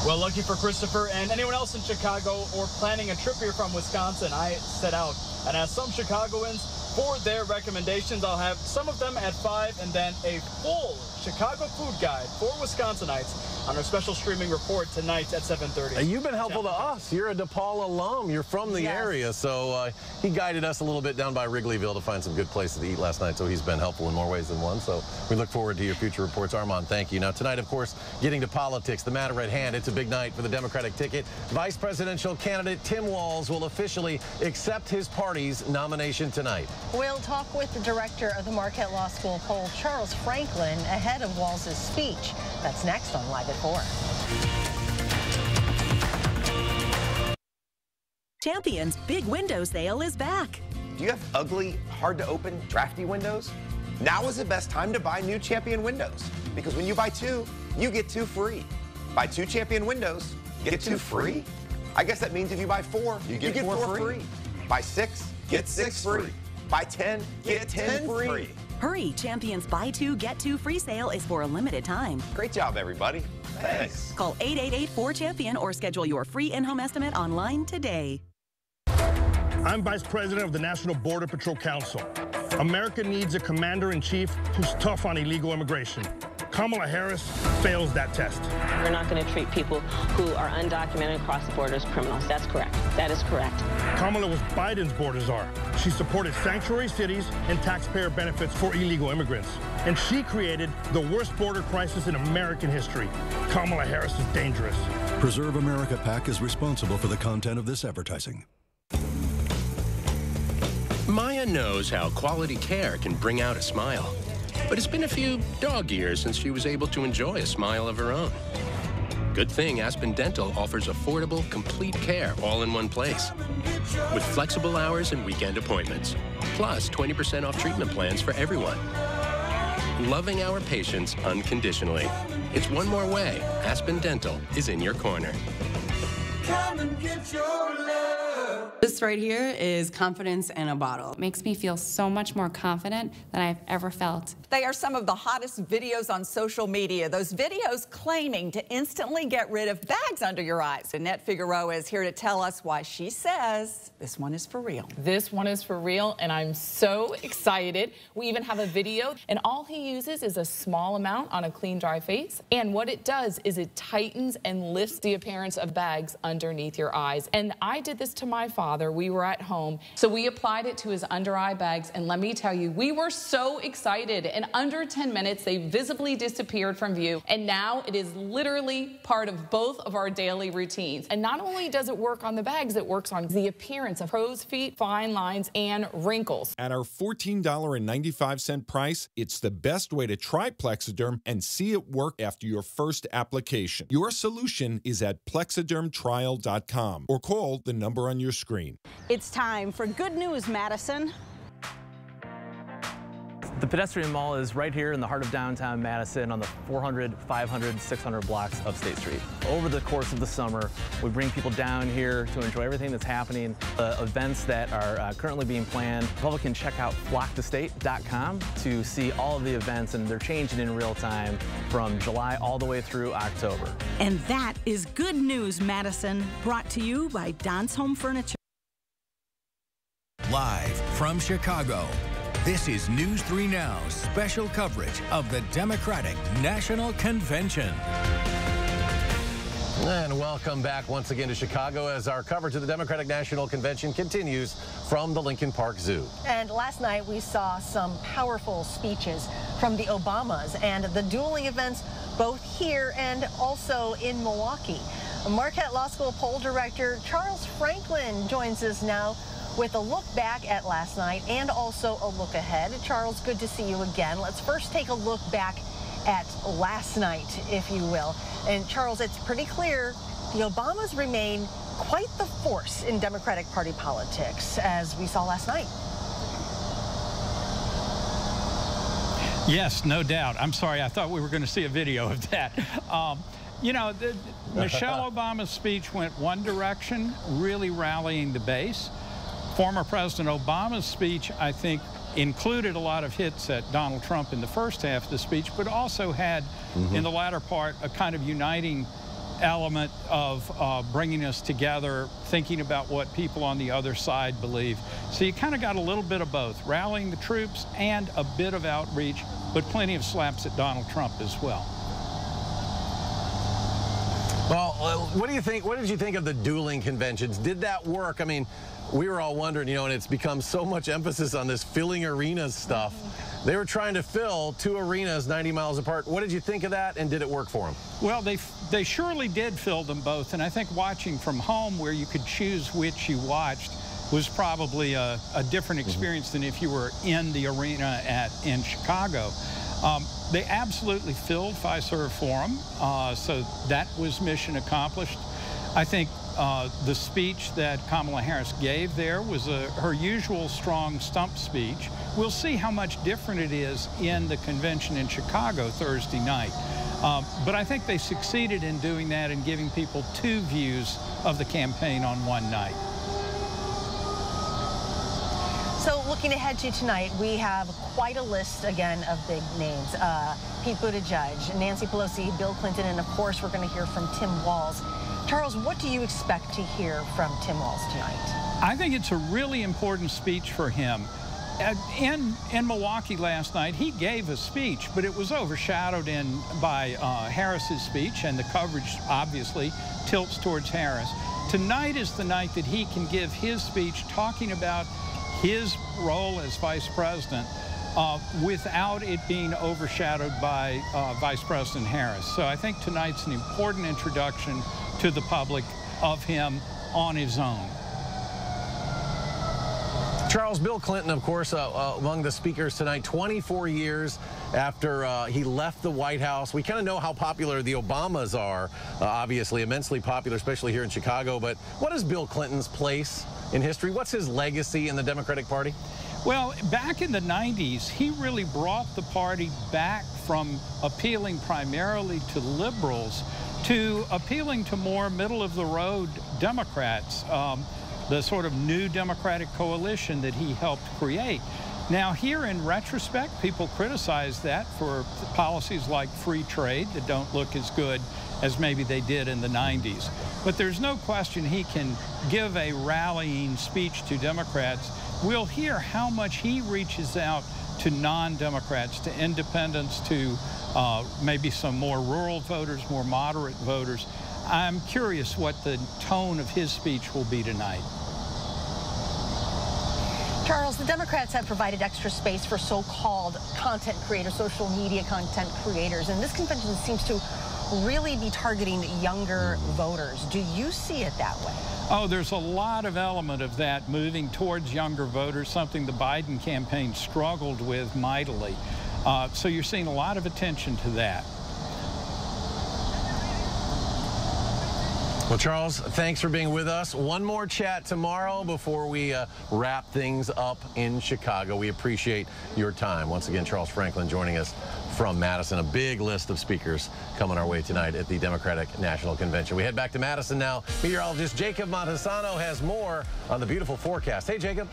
Well, lucky for Christopher and anyone else in Chicago or planning a trip here from Wisconsin, I set out and asked some Chicagoans for their recommendations. I'll have some of them at 5 and then a full Chicago food guide for Wisconsinites on our special streaming report tonight at 7:30. You've been helpful to us. You're a DePaul alum. You're from the area. So he guided us a little bit down by Wrigleyville to find some good places to eat last night. So he's been helpful in more ways than one. So we look forward to your future reports. Armand, thank you. Now tonight, of course, getting to politics, the matter at hand. It's a big night for the Democratic ticket. Vice presidential candidate Tim Walz will officially accept his party's nomination tonight. We'll talk with the director of the Marquette Law School poll, Charles Franklin, ahead of Walz's speech. That's next on Live at 4. Champion's big window sale is back. Do you have ugly, hard-to-open, drafty windows? Now is the best time to buy new Champion windows, because when you buy 2, you get 2 free. Buy 2 Champion windows, get 2 free? I guess that means if you buy 4, you get 4 free. Buy 6, get 6 free. Buy 10, get 10 free. Hurry, Champion's Buy 2, Get 2 free sale is for a limited time. Great job, everybody. Thanks. Call 888-4CHAMPION or schedule your free in-home estimate online today. I'm Vice President of the National Border Patrol Council. America needs a commander-in-chief who's tough on illegal immigration. Kamala Harris fails that test. We're not going to treat people who are undocumented across the border as criminals. That's correct. That is correct. Kamala was Biden's border czar. She supported sanctuary cities and taxpayer benefits for illegal immigrants. And she created the worst border crisis in American history. Kamala Harris is dangerous. Preserve America PAC is responsible for the content of this advertising. Maya knows how quality care can bring out a smile. But it's been a few dog years since she was able to enjoy a smile of her own. Good thing Aspen Dental offers affordable, complete care all in one place. With flexible hours and weekend appointments. Plus 20% off treatment plans for everyone. Loving our patients unconditionally. It's one more way Aspen Dental is in your corner. Come and get your love. This right here is confidence in a bottle. It makes me feel so much more confident than I've ever felt. They are some of the hottest videos on social media. Those videos claiming to instantly get rid of bags under your eyes. Annette Figueroa is here to tell us why she says this one is for real. This one is for real, and I'm so excited. We even have a video, and all he uses is a small amount on a clean, dry face. And what it does is it tightens and lifts the appearance of bags underneath your eyes. And I did this to my father. We were at home, so we applied it to his under eye bags, and let me tell you, we were so excited. In under 10 minutes, they visibly disappeared from view, and now it is literally part of both of our daily routines. And not only does it work on the bags, it works on the appearance of crow's feet, fine lines, and wrinkles. At our $14.95 price, it's the best way to try Plexiderm and see it work after your first application. Your solution is at plexidermtrial.com or call the number on your screen. It's time for Good News, Madison. The pedestrian mall is right here in the heart of downtown Madison on the 400, 500, 600 blocks of State Street. Over the course of the summer, we bring people down here to enjoy everything that's happening, events that are currently being planned. The public can check out flocktostate.com to see all of the events, and they're changing in real time from July all the way through October. And that is Good News, Madison, brought to you by Don's Home Furniture. Live from Chicago, this is News 3 Now's special coverage of the Democratic National Convention. And welcome back once again to Chicago as our coverage of the Democratic National Convention continues from the Lincoln Park Zoo. And last night we saw some powerful speeches from the Obamas and the dueling events both here and also in Milwaukee. Marquette Law School poll director Charles Franklin joins us now with a look back at last night and also a look ahead. Charles, good to see you again. Let's first take a look back at last night, if you will. And Charles, it's pretty clear the Obamas remain quite the force in Democratic Party politics, as we saw last night. Yes, no doubt. I'm sorry, I thought we were going to see a video of that. You know, Michelle Obama's speech went one direction, really rallying the base. Former President Obama's speech, I think, included a lot of hits at Donald Trump in the first half of the speech, but also had, in the latter part, a kind of uniting element of bringing us together, thinking about what people on the other side believe. So you kind of got a little bit of both, rallying the troops and a bit of outreach, but plenty of slaps at Donald Trump as well. Well, what do you think? What did you think of the dueling conventions? Did that work? I mean, we were all wondering, you know, and it's become so much emphasis on this filling arenas stuff. They were trying to fill two arenas 90 miles apart. What did you think of that, and did it work for them? Well, they surely did fill them both, and I think watching from home where you could choose which you watched was probably a different experience than if you were in the arena in Chicago. They absolutely filled Fiserv Forum, so that was mission accomplished. I think the speech that Kamala Harris gave there was her usual strong stump speech. We'll see how much different it is in the convention in Chicago Thursday night. But I think they succeeded in doing that and giving people two views of the campaign on one night. So looking ahead to tonight, we have quite a list again of big names. Pete Buttigieg, Nancy Pelosi, Bill Clinton, and of course we're going to hear from Tim Walz. Charles, what do you expect to hear from Tim Walz tonight? I think it's a really important speech for him. In Milwaukee last night, he gave a speech, but it was overshadowed by Harris's speech, and the coverage obviously tilts towards Harris. Tonight is the night that he can give his speech talking about his role as vice president without it being overshadowed by Vice President Harris. So I think tonight's an important introduction to the public of him on his own. Charles, Bill Clinton, of course, among the speakers tonight, 24 years after he left the White House. We kind of know how popular the Obamas are, obviously immensely popular, especially here in Chicago. But what is Bill Clinton's place in history? What's his legacy in the Democratic Party? Well, back in the 90s, he really brought the party back from appealing primarily to liberals to appealing to more middle-of-the-road Democrats. the sort of new Democratic coalition that he helped create. Now, here in retrospect, people criticize that for policies like free trade that don't look as good as maybe they did in the 90s. But there's no question he can give a rallying speech to Democrats. We'll hear how much he reaches out to non-Democrats, to independents, to maybe some more rural voters, more moderate voters. I'm curious what the tone of his speech will be tonight. Charles, the Democrats have provided extra space for so-called content creators, social media content creators, and this convention seems to really be targeting younger voters. Do you see it that way? Oh, there's a lot of element of that moving towards younger voters, something the Biden campaign struggled with mightily. So you're seeing a lot of attention to that. Well, Charles, thanks for being with us. One more chat tomorrow before we wrap things up in Chicago. We appreciate your time. Once again, Charles Franklin joining us from Madison. A big list of speakers coming our way tonight at the Democratic National Convention. We head back to Madison now. Meteorologist Jacob Montesano has more on the beautiful forecast. Hey, Jacob.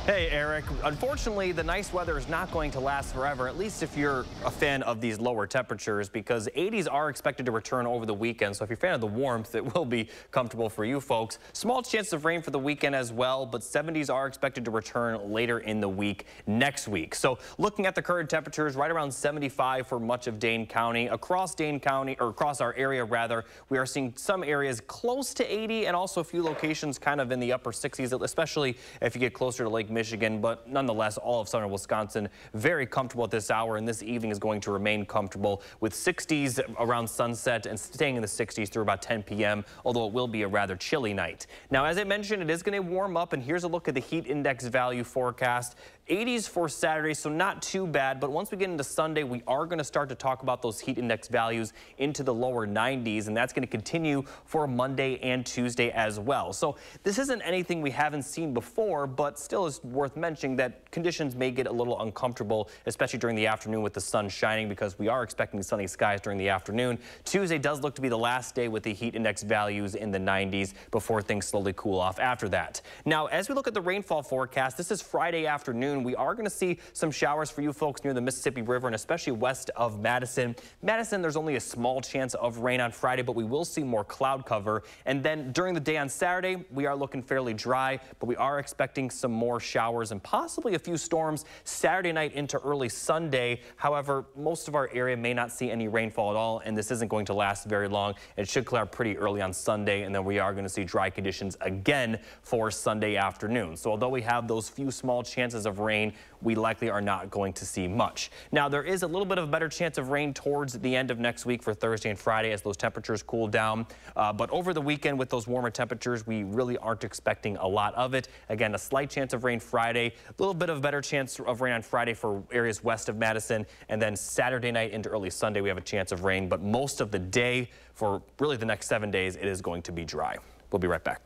Hey, Eric. Unfortunately, the nice weather is not going to last forever, at least if you're a fan of these lower temperatures, because 80s are expected to return over the weekend. So if you're a fan of the warmth, it will be comfortable for you folks. Small chance of rain for the weekend as well, but 70s are expected to return later in the week next week. So looking at the current temperatures, right around 75 for much of Dane County. Across Dane County, or across our area rather, we are seeing some areas close to 80 and also a few locations kind of in the upper 60s, especially if you get closer to Lake Michigan, but nonetheless, all of southern Wisconsin very comfortable at this hour, and this evening is going to remain comfortable with 60s around sunset and staying in the 60s through about 10 p.m., although it will be a rather chilly night. Now, as I mentioned, it is going to warm up, and here's a look at the heat index value forecast. 80s for Saturday, so not too bad, but once we get into Sunday, we are going to start to talk about those heat index values into the lower 90s, and that's going to continue for Monday and Tuesday as well. So this isn't anything we haven't seen before, but still is worth mentioning that conditions may get a little uncomfortable, especially during the afternoon with the sun shining, because we are expecting sunny skies during the afternoon. Tuesday does look to be the last day with the heat index values in the 90s before things slowly cool off after that. Now, as we look at the rainfall forecast, this is Friday afternoon. We are going to see some showers for you folks near the Mississippi River and especially west of Madison. Madison, there's only a small chance of rain on Friday, but we will see more cloud cover. And then during the day on Saturday, we are looking fairly dry, but we are expecting some more showers and possibly a few storms Saturday night into early Sunday. However, most of our area may not see any rainfall at all, and this isn't going to last very long. It should clear up pretty early on Sunday, and then we are going to see dry conditions again for Sunday afternoon. So although we have those few small chances of rain, we likely are not going to see much. Now, there is a little bit of a better chance of rain towards the end of next week for Thursday and Friday as those temperatures cool down. But over the weekend with those warmer temperatures, we really aren't expecting a lot of it. Again, a slight chance of rain Friday, a little bit of a better chance of rain on Friday for areas west of Madison. And then Saturday night into early Sunday, we have a chance of rain. But most of the day for really the next 7 days, it is going to be dry. We'll be right back.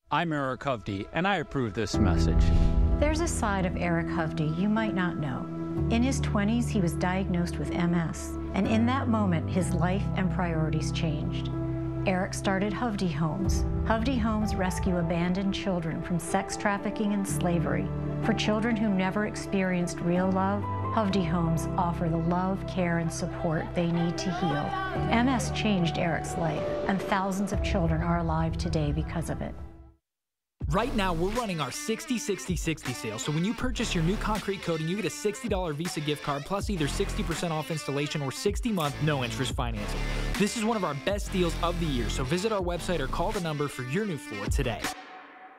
I'm Eric Hovde, and I approve this message. There's a side of Eric Hovde you might not know. In his 20s, he was diagnosed with MS, and in that moment, his life and priorities changed. Eric started Hovde Homes. Hovde Homes rescue abandoned children from sex trafficking and slavery. For children who never experienced real love, Hovde Homes offer the love, care, and support they need to heal. MS changed Eric's life, and thousands of children are alive today because of it. Right now, we're running our 60-60-60 sale, so when you purchase your new concrete coating, you get a $60 Visa gift card plus either 60% off installation or 60-month no-interest financing. This is one of our best deals of the year, so visit our website or call the number for your new floor today.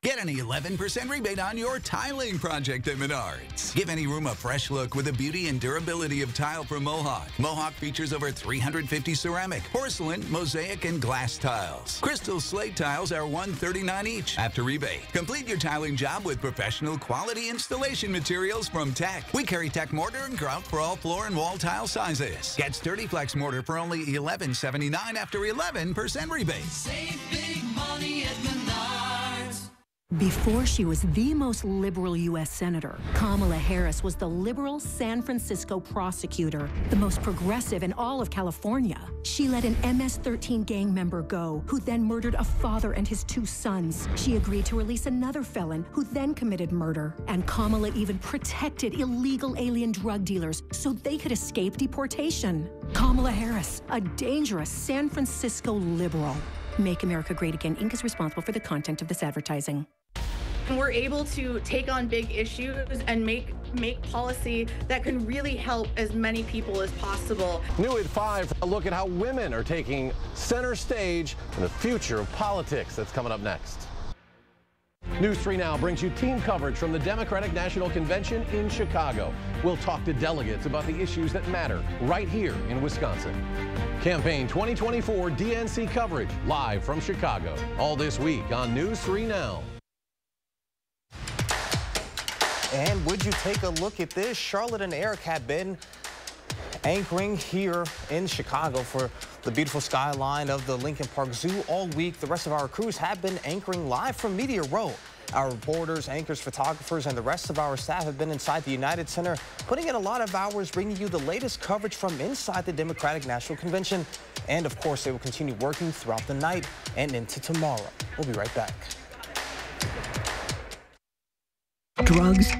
Get an 11% rebate on your tiling project at Menards. Give any room a fresh look with the beauty and durability of tile from Mohawk. Mohawk features over 350 ceramic, porcelain, mosaic, and glass tiles. Crystal slate tiles are $139 each after rebate. Complete your tiling job with professional quality installation materials from Tech. We carry Tech mortar and grout for all floor and wall tile sizes. Get Sturdy Flex mortar for only $11.79 after 11% rebate. Save big money at Menards. Before she was the most liberal U.S. senator, Kamala Harris was the liberal San Francisco prosecutor, the most progressive in all of California. She let an MS-13 gang member go, who then murdered a father and his 2 sons. She agreed to release another felon, who then committed murder. And Kamala even protected illegal alien drug dealers so they could escape deportation. Kamala Harris, a dangerous San Francisco liberal. Make America Great Again, Inc. is responsible for the content of this advertising. And we're able to take on big issues and make policy that can really help as many people as possible. New at 5, a look at how women are taking center stage in the future of politics. That's coming up next. News 3 Now brings you team coverage from the Democratic National Convention in Chicago. We'll talk to delegates about the issues that matter right here in Wisconsin. Campaign 2024 DNC coverage live from Chicago. All this week on News 3 Now. And would you take a look at this? Charlotte and Eric have been anchoring here in Chicago for the beautiful skyline of the Lincoln Park Zoo all week. The rest of our crews have been anchoring live from Media Row. Our reporters, anchors, photographers, and the rest of our staff have been inside the United Center, putting in a lot of hours, bringing you the latest coverage from inside the Democratic National Convention. And of course, they will continue working throughout the night and into tomorrow. We'll be right back. Drugs,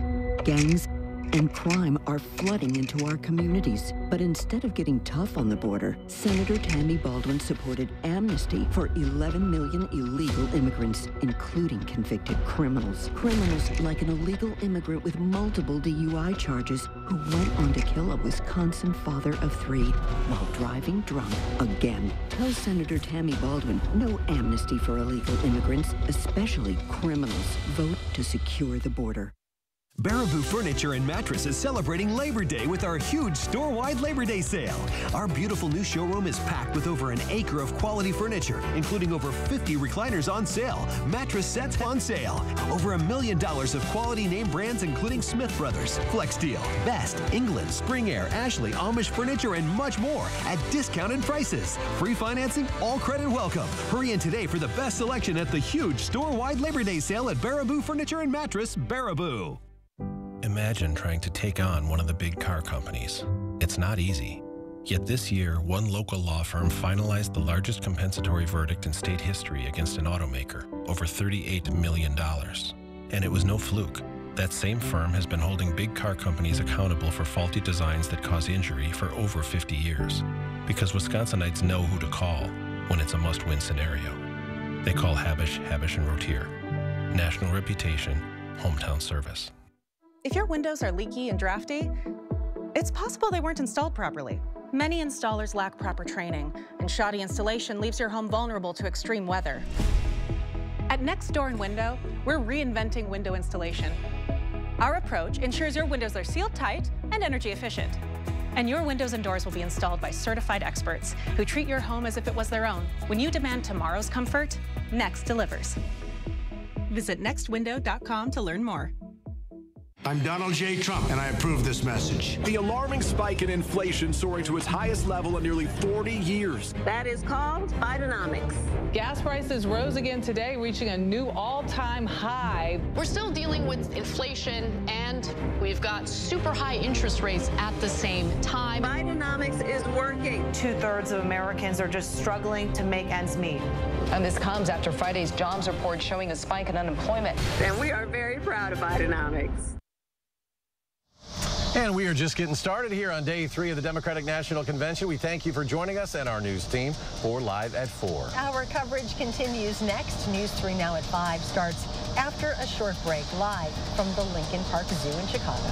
gangs, and crime are flooding into our communities. But instead of getting tough on the border, Senator Tammy Baldwin supported amnesty for 11 million illegal immigrants, including convicted criminals. Criminals like an illegal immigrant with multiple DUI charges who went on to kill a Wisconsin father of 3 while driving drunk again. Tell Senator Tammy Baldwin no amnesty for illegal immigrants, especially criminals. Vote to secure the border. Baraboo Furniture and Mattress is celebrating Labor Day with our huge store-wide Labor Day sale. Our beautiful new showroom is packed with over an acre of quality furniture, including over 50 recliners on sale, mattress sets on sale, over $1 million of quality name brands including Smith Brothers, Flexsteel, Best, England, Spring Air, Ashley, Amish Furniture, and much more at discounted prices. Free financing, all credit welcome. Hurry in today for the best selection at the huge store-wide Labor Day sale at Baraboo Furniture and Mattress, Baraboo. Imagine trying to take on one of the big car companies. It's not easy. Yet this year, one local law firm finalized the largest compensatory verdict in state history against an automaker, over $38 million. And it was no fluke. That same firm has been holding big car companies accountable for faulty designs that cause injury for over 50 years. Because Wisconsinites know who to call when it's a must-win scenario. They call Habish, Habish & Rotier. National reputation, hometown service. If your windows are leaky and drafty, it's possible they weren't installed properly. Many installers lack proper training, and shoddy installation leaves your home vulnerable to extreme weather. At Next Door & Window, we're reinventing window installation. Our approach ensures your windows are sealed tight and energy efficient. And your windows and doors will be installed by certified experts who treat your home as if it was their own. When you demand tomorrow's comfort, Next delivers. Visit nextwindow.com to learn more. I'm Donald J. Trump, and I approve this message. The alarming spike in inflation soaring to its highest level in nearly 40 years. That is called Bidenomics. Gas prices rose again today, reaching a new all-time high. We're still dealing with inflation, and we've got super high interest rates at the same time. Bidenomics is working. 2/3 of Americans are just struggling to make ends meet. And this comes after Friday's jobs report showing a spike in unemployment. And we are very proud of Bidenomics. And we are just getting started here on day 3 of the Democratic National Convention. We thank you for joining us and our news team for Live at 4. Our coverage continues next. News 3 Now at 5 starts after a short break live from the Lincoln Park Zoo in Chicago.